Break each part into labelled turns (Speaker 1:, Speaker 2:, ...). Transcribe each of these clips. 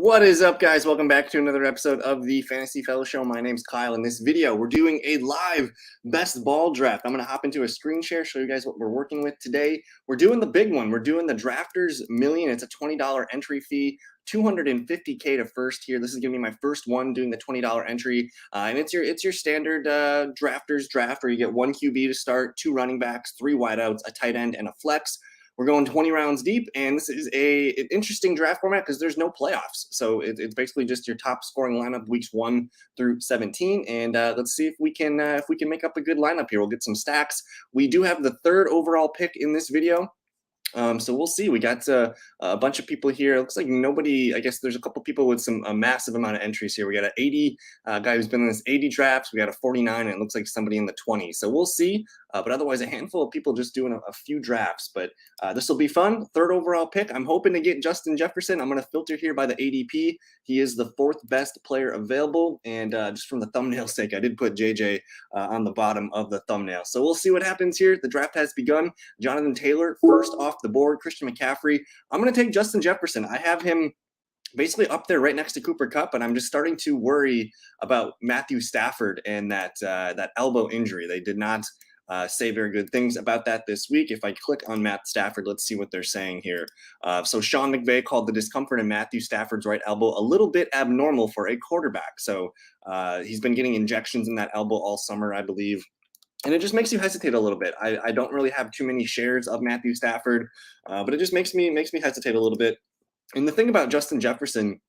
Speaker 1: What is up, guys? Welcome back to another episode of the Fantasy Fellow Show. My name's Kyle. In this video, we're doing a live best ball draft. I'm going to hop into a screen share, show you guys what we're working with today. We're doing the big one. We're doing the Drafters Million. It's a $20 entry fee, $250K to first here. This is going to be my first one doing the $20 entry, and it's your standard Drafters draft where you get one QB to start, two running backs, three wideouts, a tight end, and a flex. We're going 20 rounds deep, and this is an interesting draft format because there's no playoffs. So it's basically just your top scoring lineup weeks 1 through 17, and let's see if we can make up a good lineup here. We'll get some stacks. We do have the third overall pick in this video. So we'll see. We got a bunch of people here. It looks like nobody, I guess there's a couple people with a massive amount of entries here. We got an 80 guy who's been in this 80 drafts. We got a 49, and it looks like somebody in the 20s. So we'll see. But otherwise, a handful of people just doing a few drafts. But this will be fun. Third overall pick. I'm hoping to get Justin Jefferson. I'm going to filter here by the ADP. He is the fourth best player available. And just from the thumbnail's sake, I did put JJ on the bottom of the thumbnail. So we'll see what happens here. The draft has begun. Jonathan Taylor, first off the board. Christian McCaffrey. I'm going to take Justin Jefferson. I have him basically up there right next to Cooper Kupp, and I'm just starting to worry about Matthew Stafford and that elbow injury. They did not say very good things about that this week. If I click on Matt Stafford, let's see what they're saying here. So Sean McVay called the discomfort in Matthew Stafford's right elbow a little bit abnormal for a quarterback. So he's been getting injections in that elbow all summer, I believe. And it just makes you hesitate a little bit. I don't really have too many shares of Matthew Stafford, but it just makes me hesitate a little bit. And the thing about Justin Jefferson,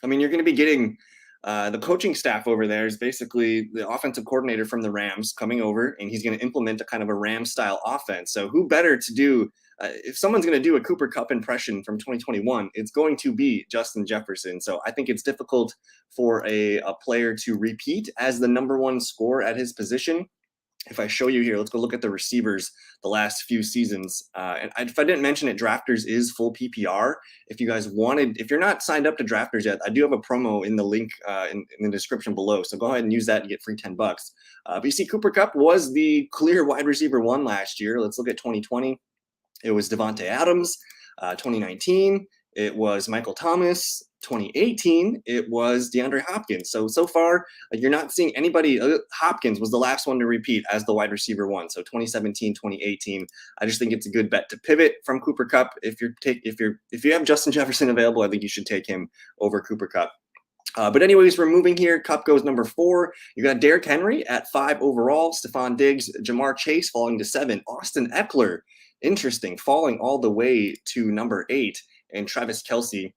Speaker 1: I mean, you're going to be getting the coaching staff over there is basically the offensive coordinator from the Rams coming over, and he's going to implement a kind of a Rams-style offense. So who better to do if someone's going to do a Cooper Kupp impression from 2021, it's going to be Justin Jefferson. So I think it's difficult for a player to repeat as the number one scorer at his position. If I show you here, let's go look at the receivers the last few seasons. And if I didn't mention it, Drafters is full PPR. If you guys if you're not signed up to Drafters yet, I do have a promo in the link in the description below. So go ahead and use that and get free $10. But you see, Cooper Kupp was the clear wide receiver one last year. Let's look at 2020. It was Devontae Adams. 2019, it was Michael Thomas. 2018, it was DeAndre Hopkins. So far, you're not seeing anybody. Hopkins was the last one to repeat as the wide receiver one. So 2017, 2018. I just think it's a good bet to pivot from Cooper Kupp. If you have Justin Jefferson available, I think you should take him over Cooper Kupp. But anyways, we're moving here. Kupp goes number 4. You got Derrick Henry at 5 overall. Stephon Diggs, Jamar Chase falling to 7. Austin Eckler, interesting, falling all the way to number 8. And Travis Kelce.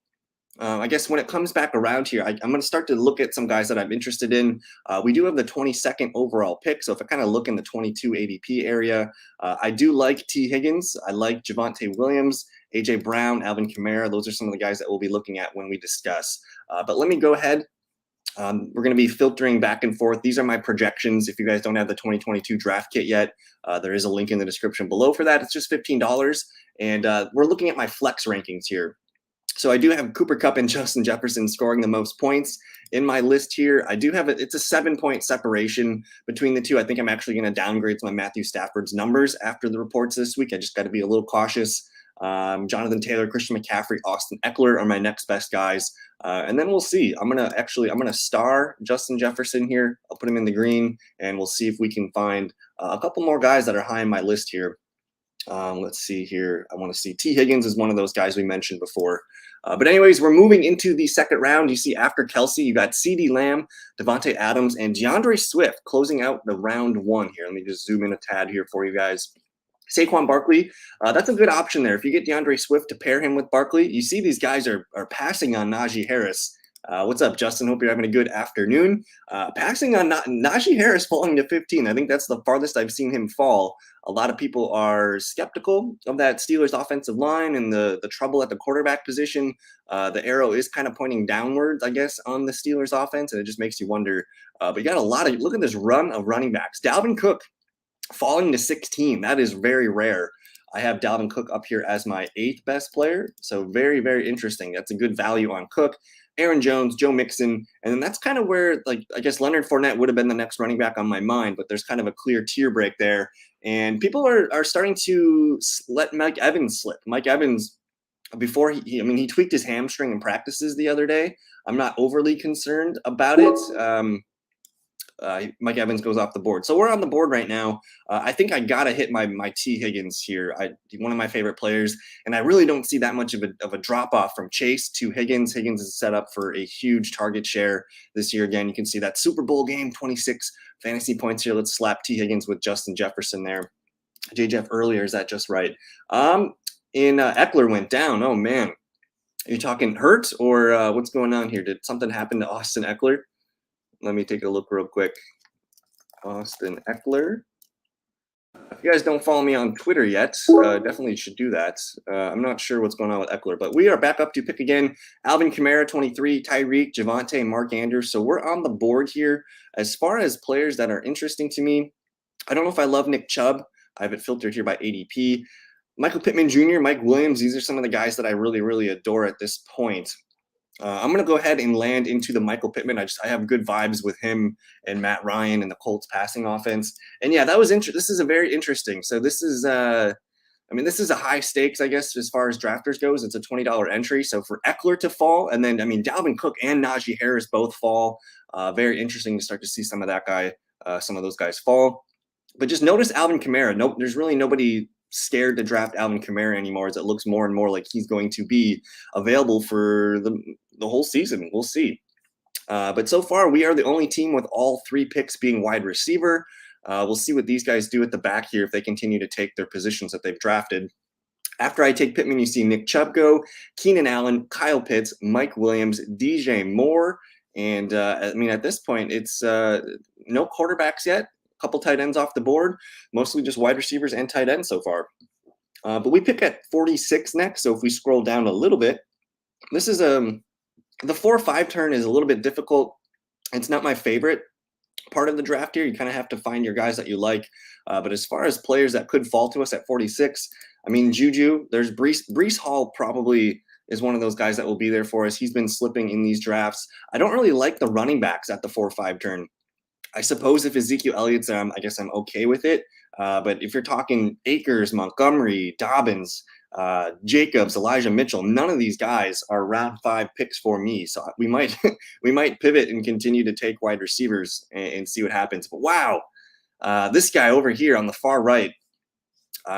Speaker 1: I guess when it comes back around here, I'm going to start to look at some guys that I'm interested in. We do have the 22nd overall pick. So if I kind of look in the 22 ADP area, I do like T. Higgins. I like Javonte Williams, A.J. Brown, Alvin Kamara. Those are some of the guys that we'll be looking at when we discuss. But let me go ahead. We're going to be filtering back and forth. These are my projections. If you guys don't have the 2022 draft kit yet, there is a link in the description below for that. It's just $15. And we're looking at my flex rankings here. So I do have Cooper Kupp and Justin Jefferson scoring the most points in my list here. I do have it's a 7-point separation between the two. I think I'm actually going to downgrade some of Matthew Stafford's numbers after the reports this week. I just got to be a little cautious. Jonathan Taylor, Christian McCaffrey, Austin Eckler are my next best guys. And then we'll see. I'm going to star Justin Jefferson here. I'll put him in the green, and we'll see if we can find a couple more guys that are high in my list here. Let's see here. I want to see T. Higgins is one of those guys we mentioned before. But anyways, we're moving into the second round. You see after Kelce, you got CeeDee Lamb, Devontae Adams, and DeAndre Swift closing out the round 1 here. Let me just zoom in a tad here for you guys. Saquon Barkley, that's a good option there. If you get DeAndre Swift to pair him with Barkley, you see these guys are passing on Najee Harris. What's up, Justin? Hope you're having a good afternoon. Passing on Najee Harris falling to 15. I think that's the farthest I've seen him fall. A lot of people are skeptical of that Steelers offensive line and the trouble at the quarterback position. The arrow is kind of pointing downwards, I guess, on the Steelers offense, and it just makes you wonder. But you got look at this run of running backs. Dalvin Cook falling to 16. That is very rare. I have Dalvin Cook up here as my 8th best player. So very, very interesting. That's a good value on Cook. Aaron Jones, Joe Mixon, and then that's kind of where, I guess Leonard Fournette would have been the next running back on my mind, but there's kind of a clear tier break there. And people are starting to let Mike Evans slip. Mike Evans before I mean, he tweaked his hamstring in practices the other day. I'm not overly concerned about it. Mike Evans goes off the board. So we're on the board right now. I think I got to hit my T. Higgins here. One of my favorite players, and I really don't see that much of a drop off from Chase to Higgins. Higgins is set up for a huge target share this year. Again, you can see that Super Bowl game, 26 fantasy points here. Let's slap T. Higgins with Justin Jefferson there. J. Jeff earlier, is that just right? Eckler went down. Oh, man. Are you talking hurt or what's going on here? Did something happen to Austin Eckler? Let me take a look real quick. Austin Eckler. If you guys don't follow me on Twitter yet, definitely should do that. I'm not sure what's going on with Eckler, but we are back up to pick again. Alvin Kamara, 23, Tyreek, Javonte, Mark Andrews. So we're on the board here. As far as players that are interesting to me, I don't know if I love Nick Chubb. I have it filtered here by ADP. Michael Pittman Jr., Mike Williams, these are some of the guys that I really, really adore at this point. I'm going to go ahead and land into the Michael Pittman. I have good vibes with him and Matt Ryan and the Colts passing offense. And yeah, that was interesting. This is a very interesting. So this is, this is a high stakes, I guess, as far as drafters goes. It's a $20 entry. So for Eckler to fall, and then, Dalvin Cook and Najee Harris both fall. Very interesting to start to see some of those guys fall. But just notice Alvin Kamara. Nope, there's really nobody scared to draft Alvin Kamara anymore, as it looks more and more like he's going to be available for the whole season. We'll see. But so far, we are the only team with all 3 picks being wide receiver. We'll see what these guys do at the back here if they continue to take their positions that they've drafted. After I take Pittman, you see Nick Chubb go, Keenan Allen, Kyle Pitts, Mike Williams, DJ Moore. And at this point, it's no quarterbacks yet. Couple tight ends off the board, mostly just wide receivers and tight ends so far. But we pick at 46 next. So if we scroll down a little bit, this is the 4-5 turn is a little bit difficult. It's not my favorite part of the draft here. You kind of have to find your guys that you like. But as far as players that could fall to us at 46, Juju, there's Breece Hall probably is one of those guys that will be there for us. He's been slipping in these drafts. I don't really like the running backs at the 4-5 turn. I suppose if Ezekiel Elliott's there, I guess I'm okay with it. But if you're talking Akers, Montgomery, Dobbins, Jacobs, Elijah Mitchell, none of these guys are round 5 picks for me. So we might pivot and continue to take wide receivers and see what happens. But wow, this guy over here on the far right,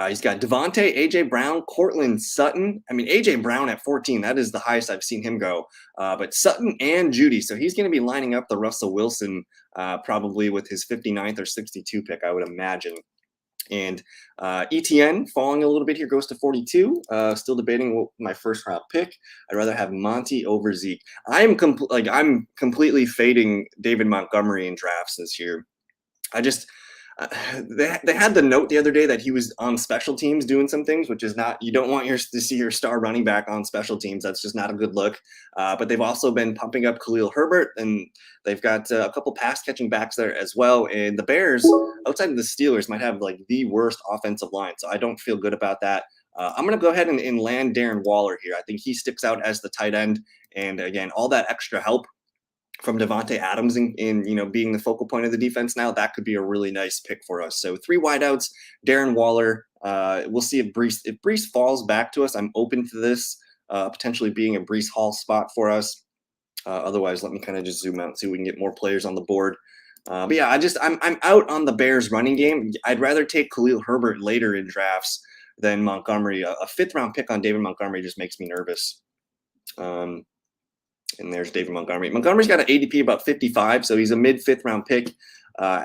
Speaker 1: he's got Devontae, AJ Brown, Cortland Sutton. AJ Brown at 14, that is the highest I've seen him go. But Sutton and Judy. So he's going to be lining up the Russell Wilson probably with his 59th or 62 pick, I would imagine. And ETN falling a little bit here, goes to 42. Still debating my first round pick. I'd rather have Monty over Zeke. I'm completely fading David Montgomery in drafts this year. They had the note the other day that he was on special teams doing some things, which is not, you don't want to see your star running back on special teams. That's just not a good look. But they've also been pumping up Khalil Herbert, and they've got a couple pass catching backs there as well. And the Bears, outside of the Steelers, might have the worst offensive line. So I don't feel good about that. I'm going to go ahead and land Darren Waller here. I think he sticks out as the tight end. And again, all that extra help from Devontae Adams in being the focal point of the defense now, that could be a really nice pick for us. So 3 wideouts, Darren Waller. We'll see if Breece falls back to us. I'm open to this potentially being a Breece Hall spot for us. Otherwise, let me kind of just zoom out and see if we can get more players on the board. But yeah, I'm out on the Bears running game. I'd rather take Khalil Herbert later in drafts than Montgomery. A 5th round pick on David Montgomery just makes me nervous. And there's David Montgomery. Montgomery's got an ADP about 55, so he's a mid-5th round pick.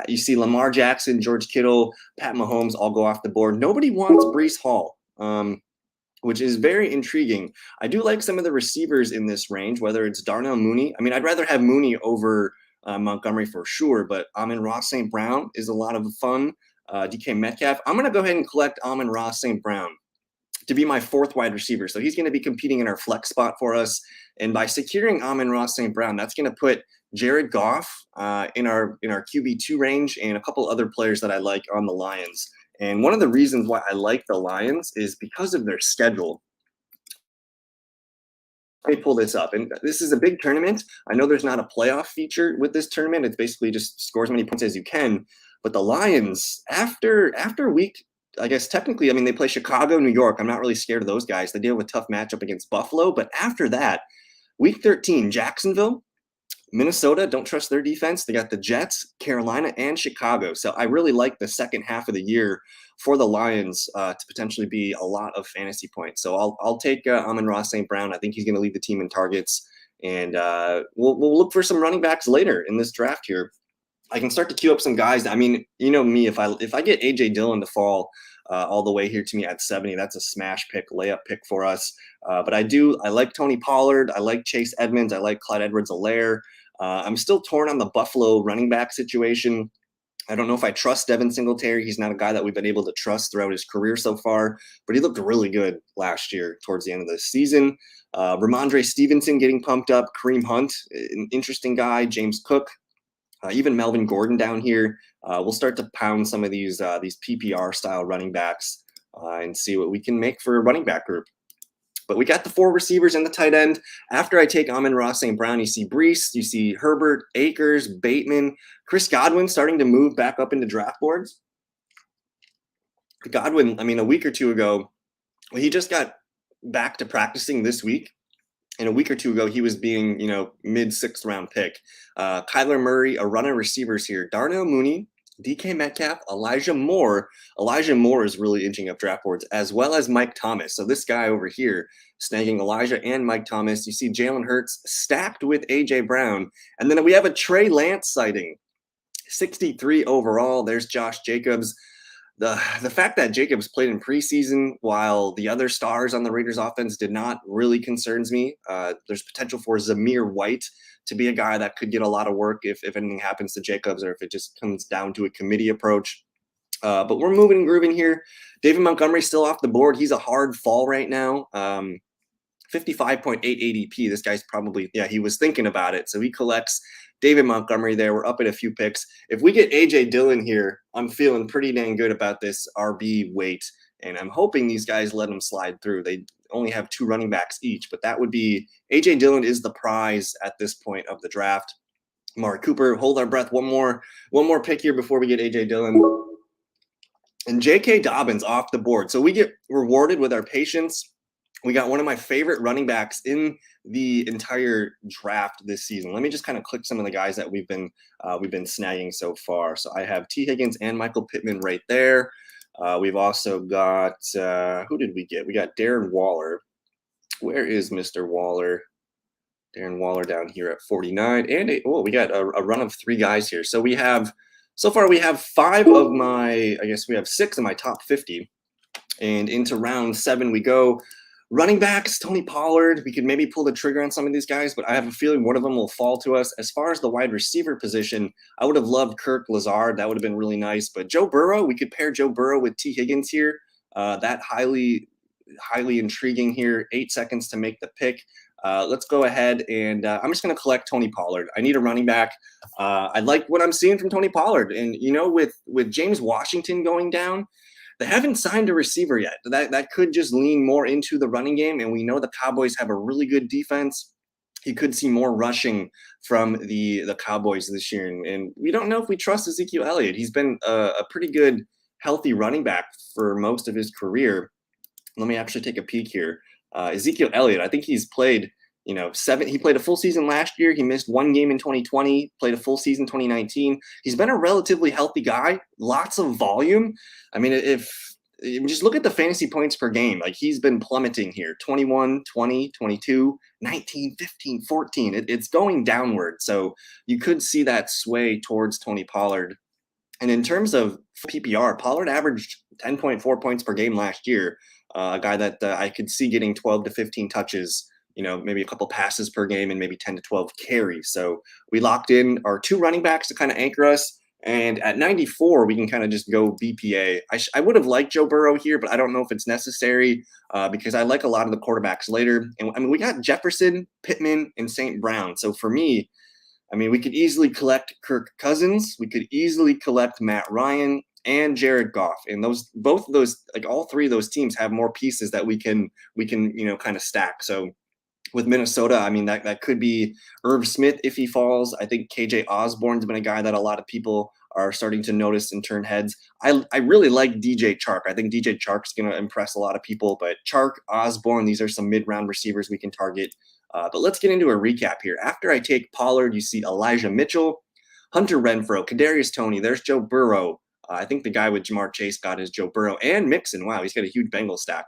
Speaker 1: You see Lamar Jackson, George Kittle, Pat Mahomes all go off the board. Nobody wants Breece Hall, which is very intriguing. I do like some of the receivers in this range, whether it's Darnell Mooney. I'd rather have Mooney over Montgomery for sure, but Amon-Ra St. Brown is a lot of fun. DK Metcalf. I'm going to go ahead and collect Amon-Ra St. Brown to be my 4th wide receiver. So he's going to be competing in our flex spot for us. And by securing Amon-Ra St. Brown, that's going to put Jared Goff in our QB2 range and a couple other players that I like on the Lions. And one of the reasons why I like the Lions is because of their schedule. Let me pull this up. And this is a big tournament. I know there's not a playoff feature with this tournament. It's basically just score as many points as you can. But the Lions, after week I guess technically, I mean, they play Chicago, New York. I'm not really scared of those guys. They do have a tough matchup against Buffalo. But after that, week 13, Jacksonville, Minnesota, don't trust their defense. They got the Jets, Carolina, and Chicago. So I really like the second half of the year for the Lions to potentially be a lot of fantasy points. So I'll take Amon-Ra St. Brown. I think he's going to lead the team in targets. And we'll look for some running backs later in this draft here. I can start to queue up some guys. I mean, you know me, if I get AJ Dillon to fall all the way here to me at 70, that's a smash pick, layup pick for us. But I like Tony Pollard. I like Chase Edmonds. I like Clyde Edwards-Helaire. I'm still torn on the Buffalo running back situation. I don't know if I trust Devin Singletary. He's not a guy that we've been able to trust throughout his career so far, but he looked really good last year towards the end of the season. Ramondre Stevenson getting pumped up. Kareem Hunt, an interesting guy. James Cook, even Melvin Gordon down here. We'll start to pound some of these PPR style running backs and see what we can make for a running back group. But we got the 4 receivers and the tight end. After I take Amon-Ra St. Brown, you see Breece, you see Herbert, Akers, Bateman, Chris Godwin starting to move back up into draft boards. Godwin, I mean, a week or two ago, he just got back to practicing this week. And a week or two ago, he was being, mid-6th round pick. Kyler Murray, a run of receivers here. Darnell Mooney, DK Metcalf, Elijah Moore. Elijah Moore is really inching up draft boards, as well as Mike Thomas. So this guy over here, snagging Elijah and Mike Thomas. You see Jalen Hurts stacked with A.J. Brown. And then we have a Trey Lance sighting. 63 overall. There's Josh Jacobs. The fact that Jacobs played in preseason while the other stars on the Raiders offense did not really concerns me. There's potential for Zamir White to be a guy that could get a lot of work if anything happens to Jacobs or if it just comes down to a committee approach. But we're moving and grooving here. David Montgomery still off the board. He's a hard fall right now. 55.8 ADP. This guy's probably, he was thinking about it. So he collects David Montgomery there. We're up at a few picks. If we get AJ Dillon here, I'm feeling pretty dang good about this RB weight. And I'm hoping these guys let him slide through. They only have 2 running backs each, but that would be AJ Dillon is the prize at this point of the draft. Amari Cooper, hold our breath. One more pick here before we get AJ Dillon. And J.K. Dobbins off the board. So we get rewarded with our patience. We got one of my favorite running backs in the entire draft this season. Let me just kind of click some of the guys that we've been snagging so far. So I have T. Higgins and Michael Pittman right there. We've also got who did we get? We got Darren Waller. Where is Mr. Waller? Darren Waller down here at 49. And we got a run of 3 guys here. So we have so far we have 5 of my, I guess we have 6 of my top 50. And into round 7 we go. Running backs, Tony Pollard. We could maybe pull the trigger on some of these guys, but I have a feeling one of them will fall to us. As far as the wide receiver position, I would have loved Kirk Lazard. That would have been really nice. But Joe Burrow, we could pair Joe Burrow with T. Higgins here. That highly intriguing here. 8 seconds to make the pick. Let's go ahead and I'm just going to collect Tony Pollard. I need a running back. I like what I'm seeing from Tony Pollard. And, with James Washington going down, they haven't signed a receiver yet. That could just lean more into the running game, and we know the Cowboys have a really good defense. You could see more rushing from the Cowboys this year, and we don't know if we trust Ezekiel Elliott. He's been a pretty good, healthy running back for most of his career. Let me actually take a peek here. Ezekiel Elliott, I think he's played, he played a full season last year. He missed 1 game in 2020, played a full season 2019. He's been a relatively healthy guy, lots of volume. I mean, if you just look at the fantasy points per game, like he's been plummeting here, 21, 20, 22, 19, 15, 14. It's going downward. So you could see that sway towards Tony Pollard. And in terms of PPR, Pollard averaged 10.4 points per game last year, a guy that I could see getting 12 to 15 touches, maybe a couple passes per game and maybe 10 to 12 carries. So we locked in our 2 running backs to kind of anchor us. And at 94, we can kind of just go BPA. I would have liked Joe Burrow here, but I don't know if it's necessary because I like a lot of the quarterbacks later. And I mean, we got Jefferson, Pittman, and St. Brown. So for me, I mean, we could easily collect Kirk Cousins. We could easily collect Matt Ryan and Jared Goff. And both of those, like all 3 of those teams have more pieces that we can kind of stack. So with Minnesota, I mean, that could be Irv Smith if he falls. I think KJ Osborne's been a guy that a lot of people are starting to notice and turn heads. I really like DJ Chark. I think DJ Chark's going to impress a lot of people, but Chark, Osborne, these are some mid-round receivers we can target. But let's get into a recap here. After I take Pollard, you see Elijah Mitchell, Hunter Renfrow, Kadarius Toney. There's Joe Burrow. I think the guy with Jamar Chase got his Joe Burrow, and Mixon. Wow, he's got a huge Bengal stack.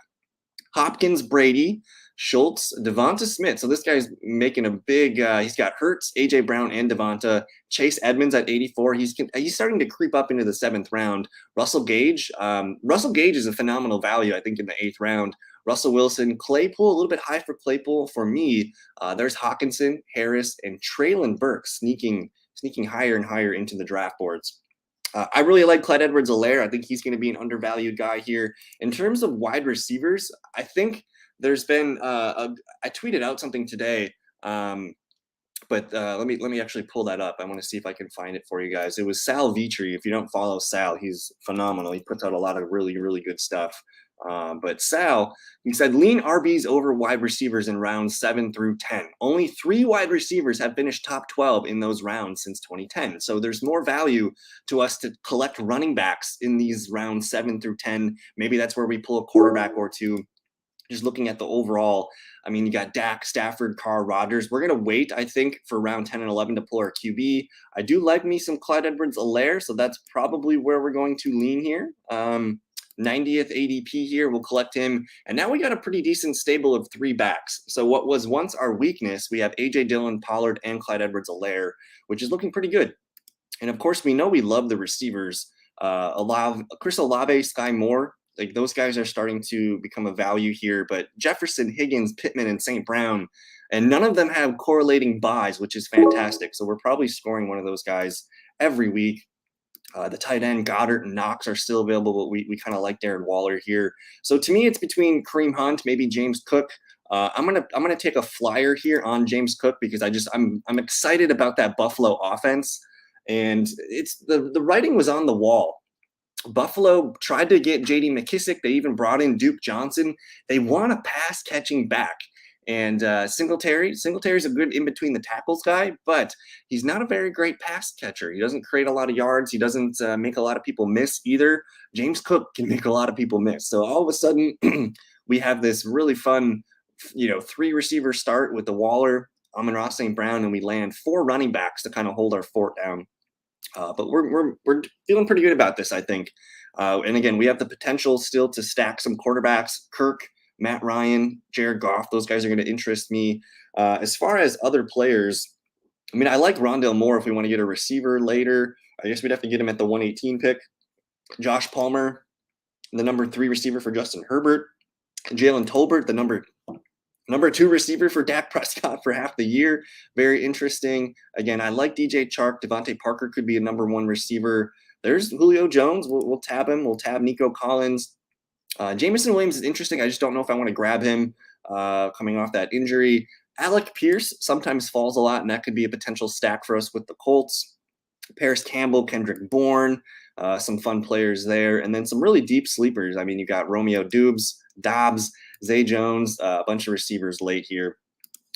Speaker 1: Hopkins, Brady, Schultz, Devonta Smith. So this guy's making a big. He's got Hurts, AJ Brown, and Devonta. Chase Edmonds at 84. He's starting to creep up into the 7th round. Russell Gage. Russell Gage is a phenomenal value, I think, in the 8th round. Russell Wilson, Claypool, a little bit high for Claypool for me. There's Hawkinson, Harris, and Treylon Burks sneaking higher and higher into the draft boards. I really like Clyde Edwards-Helaire. I think he's going to be an undervalued guy here. In terms of wide receivers, I think there's been I tweeted out something today, but let me actually pull that up. I want to see if I can find it for you guys. It was Sal Vitri. If you don't follow Sal, he's phenomenal. He puts out a lot of really, really good stuff. But Sal, he said, lean RBs over wide receivers in rounds 7 through 10. Only 3 wide receivers have finished top 12 in those rounds since 2010. So there's more value to us to collect running backs in these rounds 7 through 10. Maybe that's where we pull a quarterback or two. Just looking at the overall, I mean, you got Dak, Stafford, Carr, Rodgers. We're going to wait, I think, for round 10 and 11 to pull our QB. I do like me some Clyde Edwards-Helaire, so that's probably where we're going to lean here. 90th ADP here. We'll collect him. And now we got a pretty decent stable of 3 backs. So what was once our weakness, we have A.J. Dillon, Pollard, and Clyde Edwards-Helaire, which is looking pretty good. And of course, we know we love the receivers. Chris Olave, Sky Moore, like those guys are starting to become a value here. But Jefferson, Higgins, Pittman, and St. Brown, and none of them have correlating buys, which is fantastic. So we're probably scoring one of those guys every week. The tight end Goddard and Knox are still available, but we kind of like Darren Waller here. So to me, it's between Kareem Hunt, maybe James Cook. I'm gonna take a flyer here on James Cook because I'm excited about that Buffalo offense, and it's the writing was on the wall. Buffalo tried to get J.D. McKissick. They even brought in Duke Johnson. They want a pass catching back. And Singletary's a good in between the tackles guy, but he's not a very great pass catcher. He doesn't create a lot of yards. He doesn't make a lot of people miss either. James Cook can make a lot of people miss. So all of a sudden, we have this really fun, 3 receiver start with the Waller, Amon-Ra St. Brown, and we land 4 running backs to kind of hold our fort down. But we're feeling pretty good about this, I think. And again, we have the potential still to stack some quarterbacks. Kirk, Matt Ryan, Jared Goff, those guys are going to interest me. As far as other players, I mean, I like Rondale Moore if we want to get a receiver later. I guess we'd have to get him at the 118 pick. Josh Palmer, the number 3 receiver for Justin Herbert. Jalen Tolbert, the number 2 receiver for Dak Prescott for half the year. Very interesting. Again, I like DJ Chark. Devontae Parker could be a number 1 receiver. There's Julio Jones. We'll tab him. We'll tab Nico Collins. Jameson Williams is interesting. I just don't know if I want to grab him coming off that injury. Alec Pierce sometimes falls a lot, and that could be a potential stack for us with the Colts. Paris Campbell, Kendrick Bourne, some fun players there. And then some really deep sleepers. I mean, you got Romeo Doubs, Zay Jones, a bunch of receivers late here.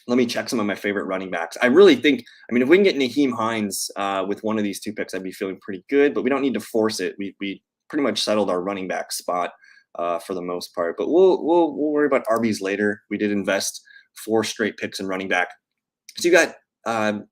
Speaker 1: Let me check some of my favorite running backs. I really think, if we can get Nyheim Hines with one of these 2 picks, I'd be feeling pretty good, but we don't need to force it. We pretty much settled our running back spot for the most part, but we'll worry about RBs later. We did invest 4 straight picks in running back. So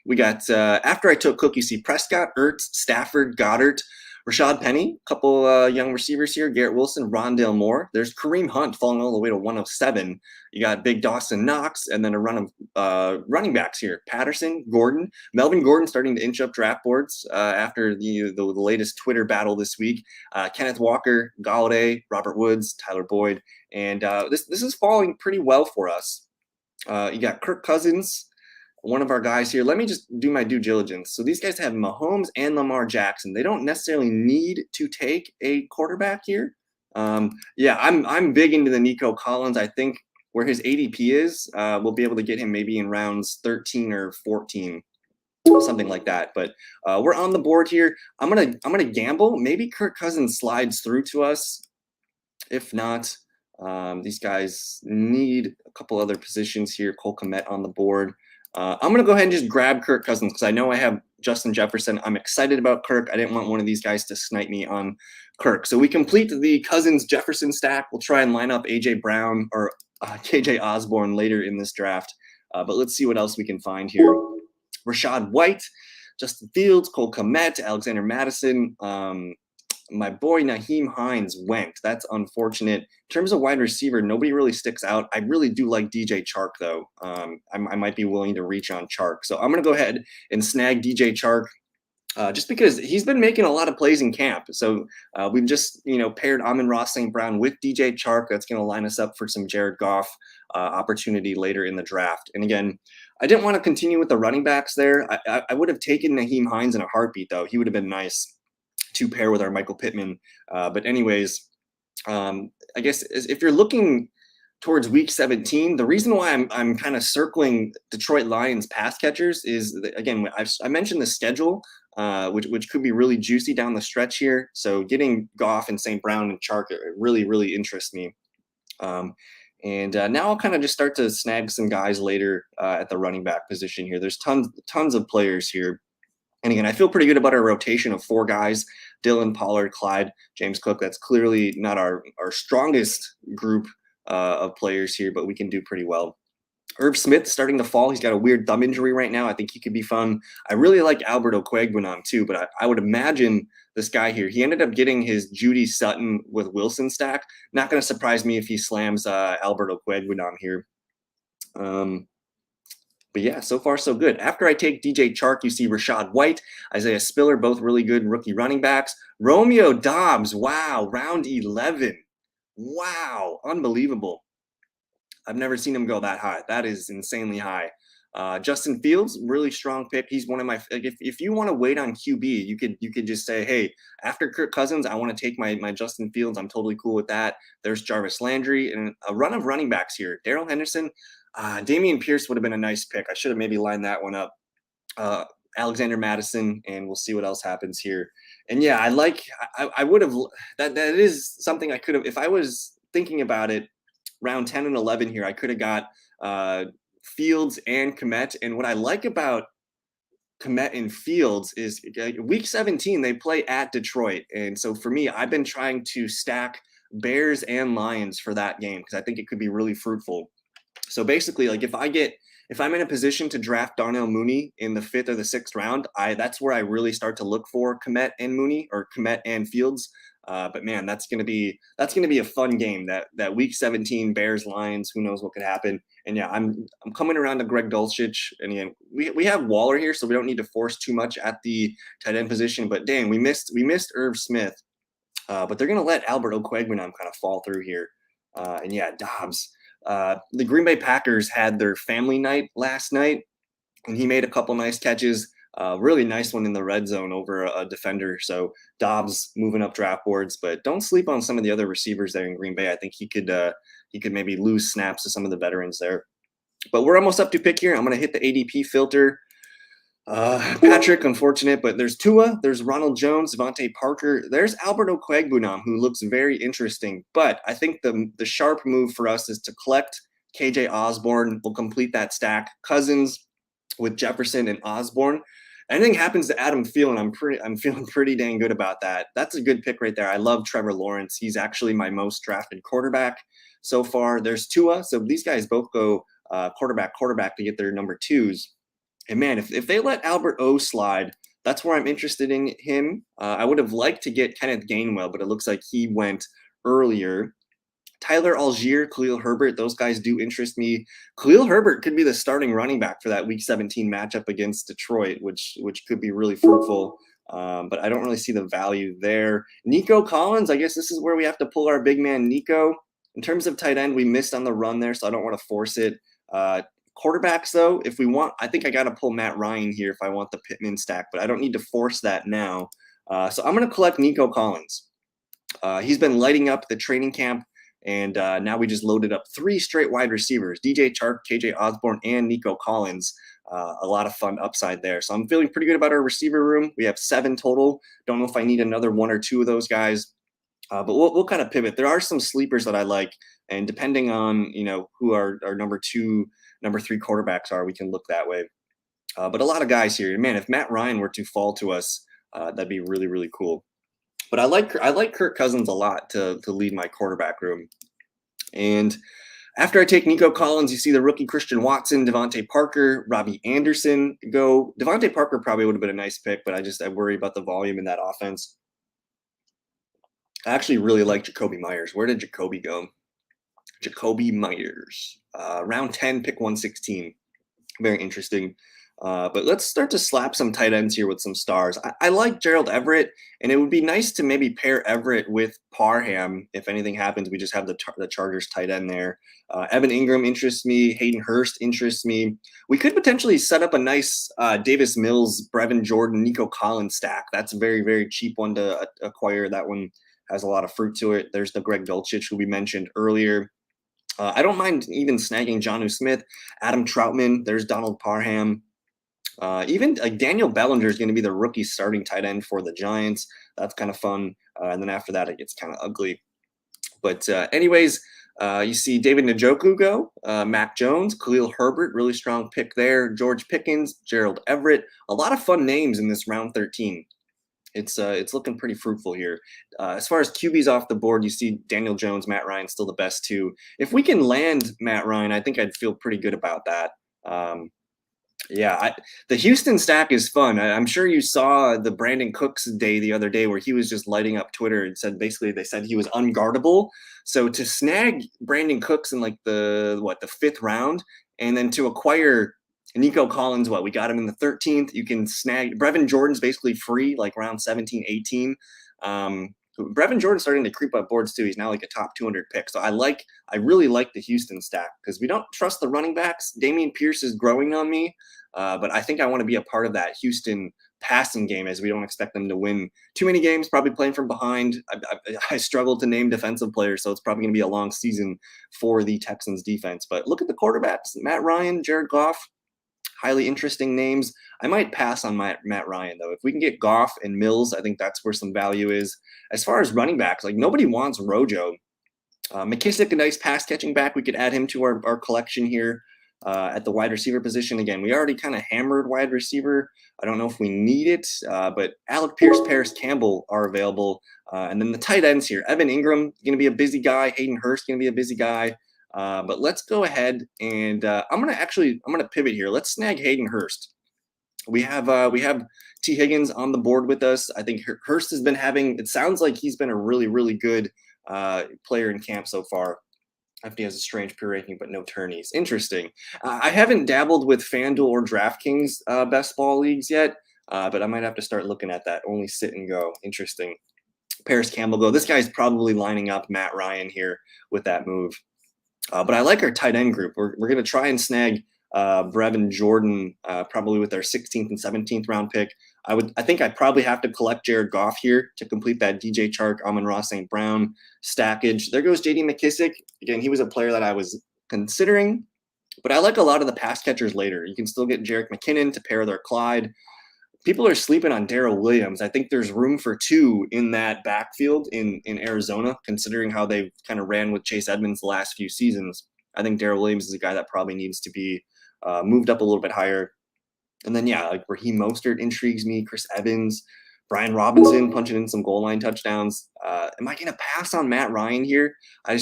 Speaker 1: we got after I took Cook, you see Prescott, Ertz, Stafford, Goddard, Rashad Penny, a couple young receivers here, Garrett Wilson, Rondale Moore. There's Kareem Hunt falling all the way to 107. You got big Dawson Knox, and then a run of running backs here. Patterson, Gordon, Melvin Gordon starting to inch up draft boards after the latest Twitter battle this week. Kenneth Walker, Galladay, Robert Woods, Tyler Boyd. And this is falling pretty well for us. You got Kirk Cousins, one of our guys here. Let me just do my due diligence. So these guys have Mahomes and Lamar Jackson. They don't necessarily need to take a quarterback here. I'm big into the Nico Collins. I think where his ADP is, we'll be able to get him maybe in rounds 13 or 14, something like that. But we're on the board here. I'm gonna gamble. Maybe Kirk Cousins slides through to us. If not, these guys need a couple other positions here. Cole Kmet on the board. I'm going to go ahead and just grab Kirk Cousins because I know I have Justin Jefferson. I'm excited about Kirk. I didn't want one of these guys to snipe me on Kirk. So we complete the Cousins Jefferson stack. We'll try and line up AJ Brown or KJ Osborne later in this draft. But let's see what else we can find here. Rachaad White, Justin Fields, Cole Kmet, Alexander Madison. My boy Nyheim Hines went. That's unfortunate. In terms of wide receiver, nobody really sticks out. I really do like DJ Chark, though. I might be willing to reach on Chark. So I'm going to go ahead and snag DJ Chark just because he's been making a lot of plays in camp. So we've just, paired Amon-Ra St. Brown with DJ Chark. That's going to line us up for some Jared Goff opportunity later in the draft. And again, I didn't want to continue with the running backs there. I would have taken Nyheim Hines in a heartbeat, though. He would have been nice to pair with our Michael Pittman. But anyways, I guess if you're looking towards week 17, the reason why I'm kind of circling Detroit Lions pass catchers is that, again, I mentioned the schedule, which could be really juicy down the stretch here. So getting Goff and St. Brown and Chark really, really interests me. And now I'll kind of just start to snag some guys later at the running back position here. There's tons of players here. And again, I feel pretty good about our rotation of 4 guys: Dylan, Pollard, Clyde, James Cook. That's clearly not our strongest group of players here, but we can do pretty well. Irv Smith starting to fall. He's got a weird thumb injury right now. I think he could be fun. I really like Albert Okwuegbunam too, but I would imagine this guy here, he ended up getting his Judy Sutton with Wilson stack. Not going to surprise me if he slams Albert Okwuegbunam here. But yeah, so far so good. After I take DJ Chark, you see Rachaad White, Isaiah Spiller, both really good rookie running backs. Romeo Doubs, wow, round 11. Wow, unbelievable. I've never seen him go that high. That is insanely high. Justin Fields, really strong pick. He's one of my. If you want to wait on QB, you could just say, hey, after Kirk Cousins, I want to take my Justin Fields. I'm totally cool with that. There's Jarvis Landry and a run of running backs here. Darrell Henderson, Damian Pierce would have been a nice pick. I should have maybe lined that one up. Alexander Madison, and we'll see what else happens here. And yeah, I would have that is something I could have, if I was thinking about it. Round 10 and 11 here, I could have got Fields and Kmet. And what I like about Kmet and Fields is week 17, they play at Detroit. And so for me, I've been trying to stack Bears and Lions for that game because I think it could be really fruitful. So basically, like if I'm in a position to draft Darnell Mooney in the 5th or the 6th round, that's where I really start to look for Kmet and Mooney, or Kmet and Fields. But man, that's gonna be a fun game. That week 17 Bears Lions. Who knows what could happen? And yeah, I'm coming around to Greg Dulcich. And again, we have Waller here, so we don't need to force too much at the tight end position. But dang, we missed Irv Smith. But they're gonna let Albert Okwuegbunam kind of fall through here. And yeah, Dobbs. The Green Bay Packers had their family night last night, and he made a couple nice catches. Really nice one in the red zone over a defender. So Dobbs moving up draft boards, but don't sleep on some of the other receivers there in Green Bay. I think he could maybe lose snaps to some of the veterans there. But we're almost up to pick here. I'm going to hit the ADP filter. Patrick, unfortunate, but there's Tua, there's Ronald Jones, Devontae Parker, there's Albert Okwuegbunam, who looks very interesting. But I think the sharp move for us is to collect KJ Osborne. We'll complete that stack. Cousins with Jefferson and Osborne. Anything happens to Adam Thielen, I'm feeling pretty dang good about that. That's a good pick right there. I love Trevor Lawrence. He's actually my most drafted quarterback so far. There's Tua. So these guys both go quarterback to get their number 2s. And man, if they let Albert O slide, that's where I'm interested in him. I would have liked to get Kenneth Gainwell, but it looks like he went earlier. Tyler Algier, Khalil Herbert, those guys do interest me. Khalil Herbert could be the starting running back for that week 17 matchup against Detroit, which could be really fruitful. But I don't really see the value there. Nico Collins, I guess this is where we have to pull our big man Nico. In terms of tight end, we missed on the run there, so I don't want to force it. Quarterbacks, though, if we want, I think I got to pull Matt Ryan here if I want the Pittman stack, but I don't need to force that now. So I'm going to collect Nico Collins. He's been lighting up the training camp. And now we just loaded up 3 straight wide receivers: DJ Chark, KJ Osborne, and Nico Collins. A lot of fun upside there. So I'm feeling pretty good about our receiver room. We have 7 total. Don't know if I need another 1 or 2 of those guys. But we'll kind of pivot. There are some sleepers that I like. And depending on, who our number 2, number 3 quarterbacks are, we can look that way. But a lot of guys here. Man, if Matt Ryan were to fall to us, that'd be really, really cool. But I like Kirk Cousins a lot to lead my quarterback room. And after I take Nico Collins, you see the rookie Christian Watson, Devontae Parker, Robbie Anderson go. Devontae Parker probably would have been a nice pick, but I worry about the volume in that offense. I actually really like Jacoby Myers. Where did Jacoby go? Jacoby Myers, round 10, pick 116. Very interesting. But let's start to slap some tight ends here with some stars. I like Gerald Everett, and it would be nice to maybe pair Everett with Parham. If anything happens, we just have the Chargers tight end there. Evan Ingram interests me. Hayden Hurst interests me. We could potentially set up a nice Davis Mills, Brevin Jordan, Nico Collins stack. That's a very, very cheap one to acquire. That one has a lot of fruit to it. There's the Greg Dulcich, who we mentioned earlier. I don't mind even snagging Jonnu Smith, Adam Troutman. There's Donald Parham. Even like Daniel Bellinger is going to be the rookie starting tight end for the Giants. That's kind of fun. And then after that, it gets kind of ugly. But anyways, you see David Njoku go, Mac Jones, Khalil Herbert, really strong pick there. George Pickens, Gerald Everett. A lot of fun names in this round 13. It's looking pretty fruitful here. As far as QBs off the board, you see Daniel Jones, Matt Ryan, still the best two. If we can land Matt Ryan, I think I'd feel pretty good about that. The Houston stack is fun. I'm sure you saw the Brandon Cooks day the other day where he was just lighting up Twitter and said basically they said he was unguardable. So to snag Brandon Cooks in like the 5th round, and then to acquire Nico Collins, we got him in the 13th. You can snag Brevin Jordan's basically free, like round 17, 18. Brevin Jordan's starting to creep up boards too. He's now like a top 200 pick. So I really like the Houston stack because we don't trust the running backs. Dameon Pierce is growing on me, but I think I want to be a part of that Houston passing game as we don't expect them to win too many games, probably playing from behind. I struggle to name defensive players, so it's probably going to be a long season for the Texans defense. But look at the quarterbacks, Matt Ryan, Jared Goff. Highly interesting names. I might pass on Matt Ryan, though. If we can get Goff and Mills, I think that's where some value is. As far as running backs, like nobody wants Rojo. McKissick, a nice pass-catching back. We could add him to our collection here at the wide receiver position. Again, we already kind of hammered wide receiver. I don't know if we need it, but Alec Pierce, Paris Campbell are available. And then the tight ends here. Evan Ingram, going to be a busy guy. Hayden Hurst, going to be a busy guy. But let's go ahead and I'm gonna pivot here. Let's snag Hayden Hurst. We have T. Higgins on the board with us. I think Hurst has been it sounds like he's been a really, really good player in camp so far. After he has a strange peer ranking, but no tourneys. Interesting. I haven't dabbled with FanDuel or DraftKings best ball leagues yet, but I might have to start looking at that. Only sit and go. Interesting. Paris Campbell go. This guy's probably lining up Matt Ryan here with that move. But I like our tight end group. We're going to try and snag Brevin Jordan probably with our 16th and 17th round pick. I think I probably have to collect Jared Goff here to complete that DJ Chark, Amon-Ra St. Brown stackage. There goes J.D. McKissick. Again, he was a player that I was considering, but I like a lot of the pass catchers later. You can still get Jerick McKinnon to pair their Clyde. People are sleeping on Darrell Williams. I think there's room for two in that backfield in Arizona, considering how they've kind of ran with Chase Edmonds the last few seasons. I think Darrell Williams is a guy that probably needs to be moved up a little bit higher. And then, like Raheem Mostert intrigues me. Chris Evans, Brian Robinson punching in some goal line touchdowns. Am I going to pass on Matt Ryan here? I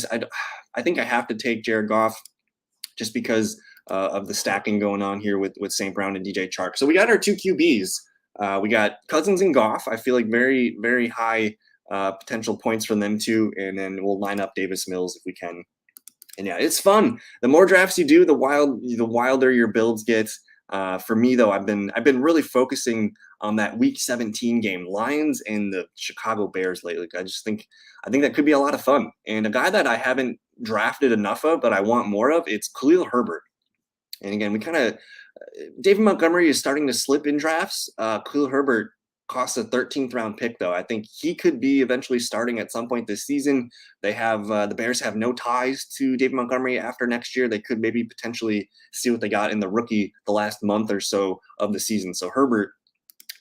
Speaker 1: think I have to take Jared Goff just because of the stacking going on here with St. Brown and DJ Chark. So we got our two QBs. We got Cousins and Goff. I feel like very, very high potential points from them too. And then we'll line up Davis Mills if we can. And yeah, it's fun. The more drafts you do, the wilder your builds get. For me though, I've been really focusing on that Week 17 game, Lions and the Chicago Bears lately. I think that could be a lot of fun. And a guy that I haven't drafted enough of, but I want more of, it's Khalil Herbert. And again, David Montgomery is starting to slip in drafts. Khalil Herbert costs a 13th round pick, though. I think he could be eventually starting at some point this season. They have the Bears have no ties to David Montgomery after next year. They could maybe potentially see what they got in the rookie the last month or so of the season. So Herbert,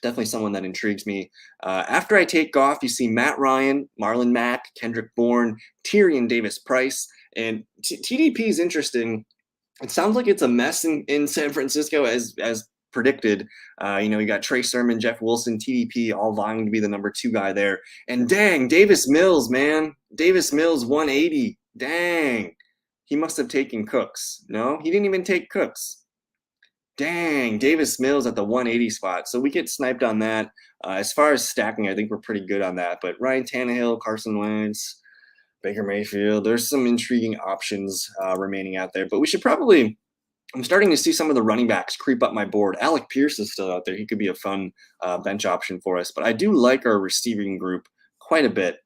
Speaker 1: definitely someone that intrigues me. After I take Goff, you see Matt Ryan, Marlon Mack, Kendrick Bourne, Tyrion Davis-Price, and TDP is interesting. It sounds like it's a mess in San Francisco as predicted. You got Trey Sermon, Jeff Wilson, TDP, all vying to be the number 2 guy there. And dang, Davis Mills, man. Davis Mills, 180. Dang. He must have taken Cooks. No, he didn't even take Cooks. Dang, Davis Mills at the 180 spot. So we get sniped on that. As far as stacking, I think we're pretty good on that. But Ryan Tannehill, Carson Wentz, Baker Mayfield, there's some intriguing options remaining out there. But we should probably, I'm starting to see some of the running backs creep up my board. Alec Pierce is still out there. He could be a fun bench option for us. But I do like our receiving group quite a bit.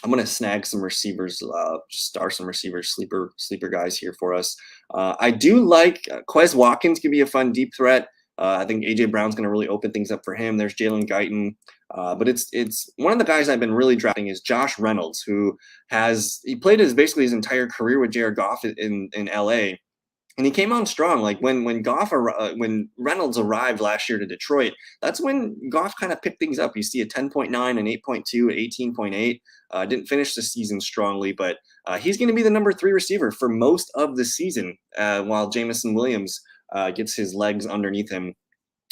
Speaker 1: I'm going to snag some receivers, star some receivers, sleeper guys here for us. I do like Quez Watkins could be a fun deep threat. I think A.J. Brown's going to really open things up for him. There's Jalen Guyton. But it's one of the guys I've been really drafting is Josh Reynolds, who he played basically his entire career with Jared Goff in L.A., and he came on strong. Like when when Reynolds arrived last year to Detroit, that's when Goff kind of picked things up. You see a 10.9, an 8.2, an 18.8. Didn't finish the season strongly, but he's going to be the number 3 receiver for most of the season, while Jamison Williams gets his legs underneath him.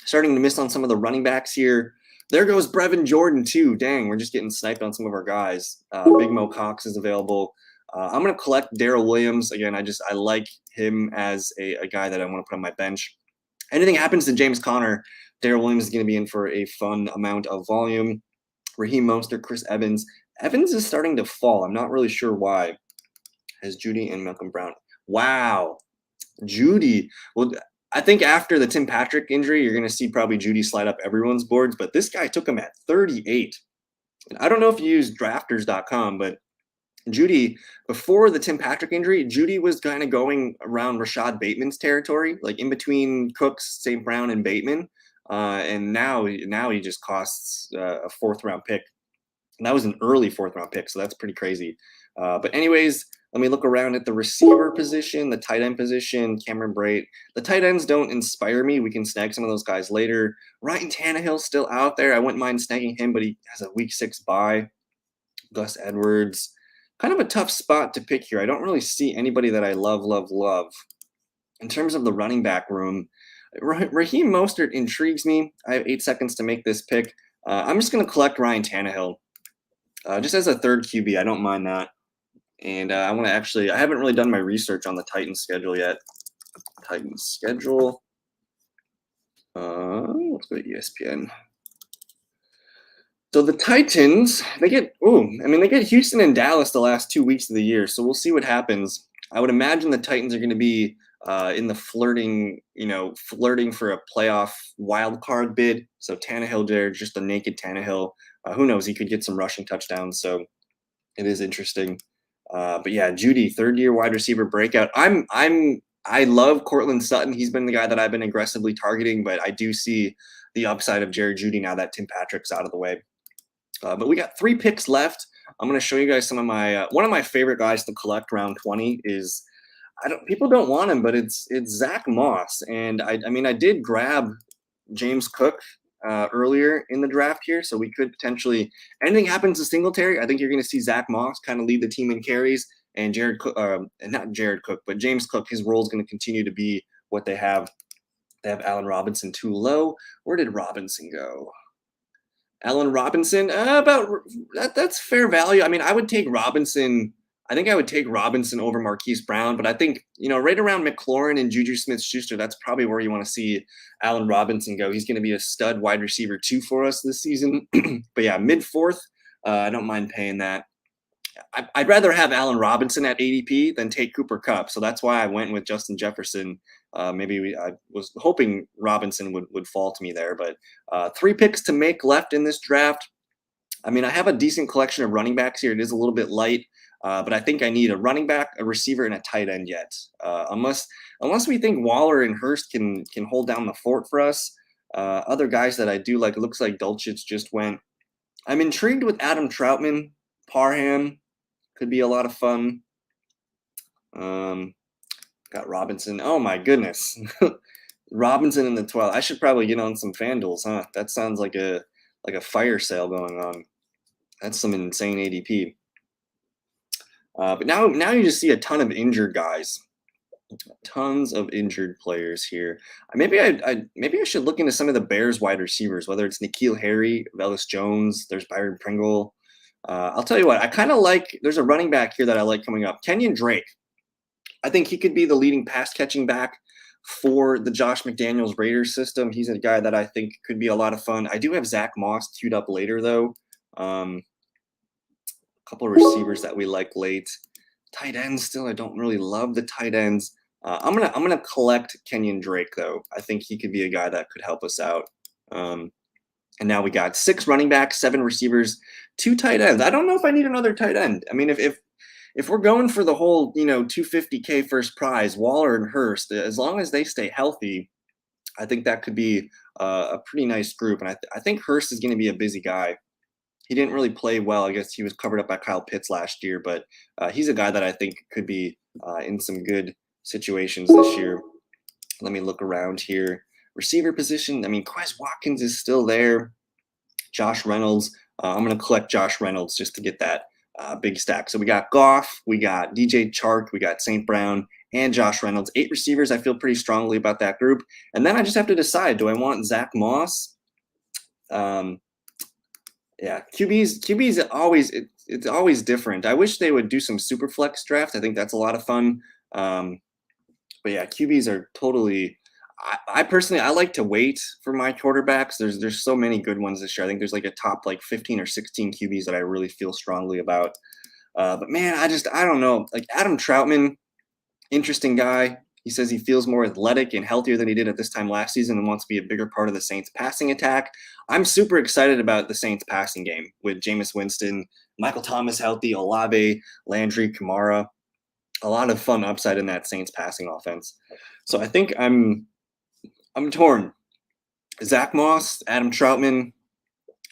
Speaker 1: Starting to miss on some of the running backs here. There goes Brevin Jordan too. Dang, we're just getting sniped on some of our guys. Big Mo Cox is available. I'm going to collect Darrell Williams. Again, I like him as a guy that I want to put on my bench. Anything happens to James Conner, Darrell Williams is going to be in for a fun amount of volume. Raheem Mostert, Chris Evans. Evans is starting to fall. I'm not really sure why. Has Judy and Malcolm Brown. Wow. Judy. Well, I think after the Tim Patrick injury, you're going to see probably Judy slide up everyone's boards, but this guy took him at 38. And I don't know if you use drafters.com, but Judy, before the Tim Patrick injury, Judy was kind of going around Rashad Bateman's territory, like in between Cooks, St. Brown, and Bateman. And now he just costs a 4th-round pick. And that was an early 4th-round pick, so that's pretty crazy. But anyways, let me look around at the receiver position, the tight end position, Cameron Brate. The tight ends don't inspire me. We can snag some of those guys later. Ryan Tannehill's still out there. I wouldn't mind snagging him, but he has a week 6 bye. Gus Edwards. Kind of a tough spot to pick here. I don't really see anybody that I love. In terms of the running back room, Raheem Mostert intrigues me. I have 8 seconds to make this pick. I'm just going to collect Ryan Tannehill. Just as a 3rd QB, I don't mind that. And I haven't really done my research on the Titans schedule yet. Titans schedule. Let's go to ESPN. So the Titans, they get Houston and Dallas the last 2 weeks of the year. So we'll see what happens. I would imagine the Titans are going to be in the flirting for a playoff wild card bid. So Tannehill there, just a naked Tannehill. Who knows? He could get some rushing touchdowns. So it is interesting. But yeah, Judy, 3rd-year wide receiver breakout. I love Cortland Sutton. He's been the guy that I've been aggressively targeting, but I do see the upside of Jerry Jeudy now that Tim Patrick's out of the way. But we got 3 picks left. I'm going to show you guys some of my one of my favorite guys to collect round 20 is people don't want him, but it's Zach Moss. And I did grab James Cook earlier in the draft here, so we could potentially, anything happens to Singletary, I think you're going to see Zach Moss kind of lead the team in carries, and James Cook, his role is going to continue to be what they have. They have Allen Robinson too low. Where did Robinson go? Allen Robinson, that's fair value. I would take Robinson. I think I would take Robinson over Marquise Brown, but I think, right around McLaurin and Juju Smith-Schuster, that's probably where you want to see Allen Robinson go. He's going to be a stud wide receiver 2 for us this season. But yeah, mid-4th, I don't mind paying that. I'd rather have Allen Robinson at ADP than take Cooper Kupp. So that's why I went with Justin Jefferson. I was hoping Robinson would fall to me there, but 3 picks to make left in this draft. I have a decent collection of running backs here. It is a little bit light, but I think I need a running back, a receiver, and a tight end yet. Unless we think Waller and Hurst can hold down the fort for us. Other guys that I do like, it looks like Dulcich just went. I'm intrigued with Adam Troutman. Parham could be a lot of fun. Got Robinson. Oh my goodness. Robinson in the 12th. I should probably get on some FanDuels, huh? That sounds like a fire sale going on. That's some insane ADP. But now you just see a ton of injured guys. Tons of injured players here. Maybe I should look into some of the Bears wide receivers, whether it's N'Keal Harry, Velus Jones. There's Byron Pringle. I'll tell you what, I kind of like. There's a running back here that I like coming up, Kenyon Drake. I think he could be the leading pass catching back for the Josh McDaniels Raiders system. He's a guy that I think could be a lot of fun. I do have Zach Moss queued up later though. A couple of receivers that we like late. Tight ends still, I don't really love the tight ends. I'm gonna collect Kenyon Drake though. I think he could be a guy that could help us out. And now we got 6 running backs, 7 receivers, 2 tight ends. I don't know if I need another tight end. I mean, if we're going for the whole, 250K first prize, Waller and Hurst, as long as they stay healthy, I think that could be a pretty nice group. And I think Hurst is going to be a busy guy. He didn't really play well. I guess he was covered up by Kyle Pitts last year, but he's a guy that I think could be in some good situations this year. Let me look around here. Receiver position, I mean, Quez Watkins is still there. Josh Reynolds. I'm going to collect Josh Reynolds just to get that big stack. So we got Goff, we got DJ Chark, we got St. Brown, and Josh Reynolds. 8 receivers. I feel pretty strongly about that group. And then I just have to decide, do I want Zach Moss? Yeah, QB's always it's always different. I wish they would do some super flex draft. I think that's a lot of fun. But yeah, QBs are totally. I personally I like to wait for my quarterbacks. There's so many good ones this year. I think there's like a top like 15 or 16 QBs that I really feel strongly about. But man, I don't know. Like Adam Troutman, interesting guy. He says he feels more athletic and healthier than he did at this time last season and wants to be a bigger part of the Saints passing attack. I'm super excited about the Saints passing game with Jameis Winston, Michael Thomas healthy, Olave, Landry, Kamara. A lot of fun upside in that Saints passing offense. So I think I'm torn. Zach Moss, Adam Troutman.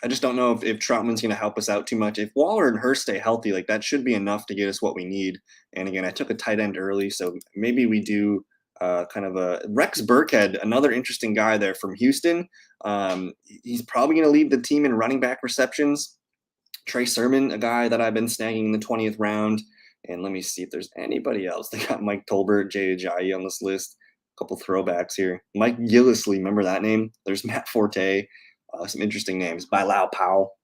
Speaker 1: I just don't know if Troutman's going to help us out too much. If Waller and Hurst stay healthy, like that should be enough to get us what we need. And again, I took a tight end early, so maybe we do kind of a Rex Burkhead, another interesting guy there from Houston. He's probably going to lead the team in running back receptions. Trey Sermon, a guy that I've been snagging in the 20th round. And let me see if there's anybody else. They got Mike Tolbert, Jay Ajayi on this list. A couple throwbacks here. Mike Gillislee, remember that name? There's Matt Forte. Some interesting names. Bilal Powell.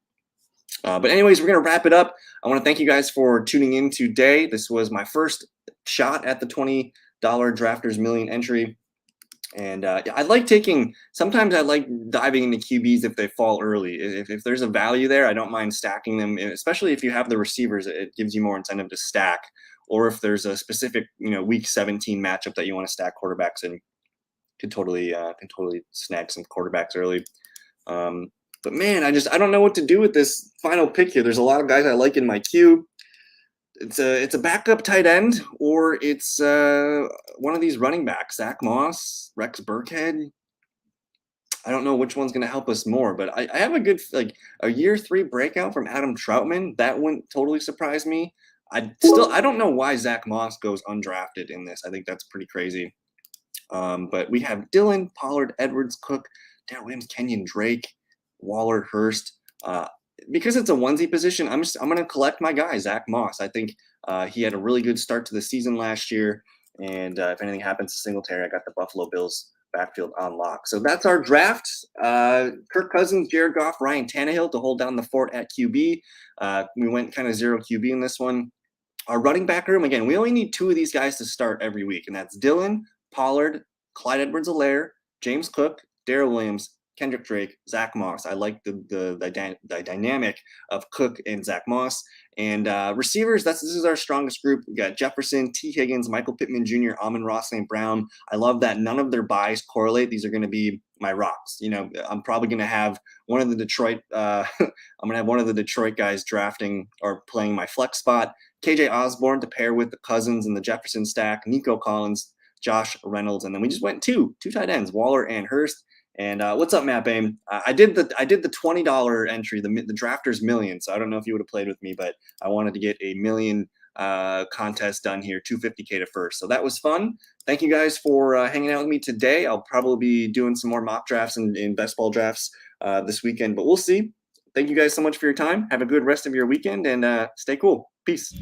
Speaker 1: But anyways, we're going to wrap it up. I want to thank you guys for tuning in today. This was my first shot at the $20 Drafters Million entry. And I like sometimes I like diving into QBs if they fall early. If there's a value there, I don't mind stacking them, especially if you have the receivers. It gives you more incentive to stack. Or if there's a specific, week 17 matchup that you want to stack quarterbacks in, can totally snag some quarterbacks early. But man, I don't know what to do with this final pick here. There's a lot of guys I like in my queue. It's a backup tight end, or it's one of these running backs, Zach Moss, Rex Burkhead. I don't know which one's going to help us more, but I have a good a year 3 breakout from Adam Troutman. That wouldn't totally surprise me. I don't know why Zach Moss goes undrafted in this. I think that's pretty crazy. But we have Dylan, Pollard, Edwards, Cook, Darrell Williams, Kenyon Drake, Waller, Hurst. Because it's a onesie position, I'm going to collect my guy, Zach Moss. I think he had a really good start to the season last year. And if anything happens to Singletary, I got the Buffalo Bills backfield on lock. So that's our draft. Kirk Cousins, Jared Goff, Ryan Tannehill to hold down the fort at QB. We went kind of 0 QB in this one. Our running back room, again, we only need 2 of these guys to start every week, and that's Dylan, Pollard, Clyde Edwards-Helaire, James Cook, Darrell Williams, Kendrick Drake, Zach Moss. I like the dynamic of Cook and Zach Moss. And receivers, this is our strongest group. We got Jefferson, T. Higgins, Michael Pittman Jr., Amon-Ra St. Brown. I love that none of their buys correlate. These are going to be my rocks. I'm probably going to have one of the Detroit guys drafting or playing my flex spot. KJ Osborne to pair with the Cousins and the Jefferson stack, Nico Collins, Josh Reynolds, and then we just went two tight ends, Waller and Hurst. And what's up, Matt Bain? I did the $20 entry, the Drafters Million. So I don't know if you would have played with me, but I wanted to get a million contest done here, 250K to first. So that was fun. Thank you guys for hanging out with me today. I'll probably be doing some more mock drafts and best ball drafts this weekend, but we'll see. Thank you guys so much for your time. Have a good rest of your weekend and stay cool. Peace.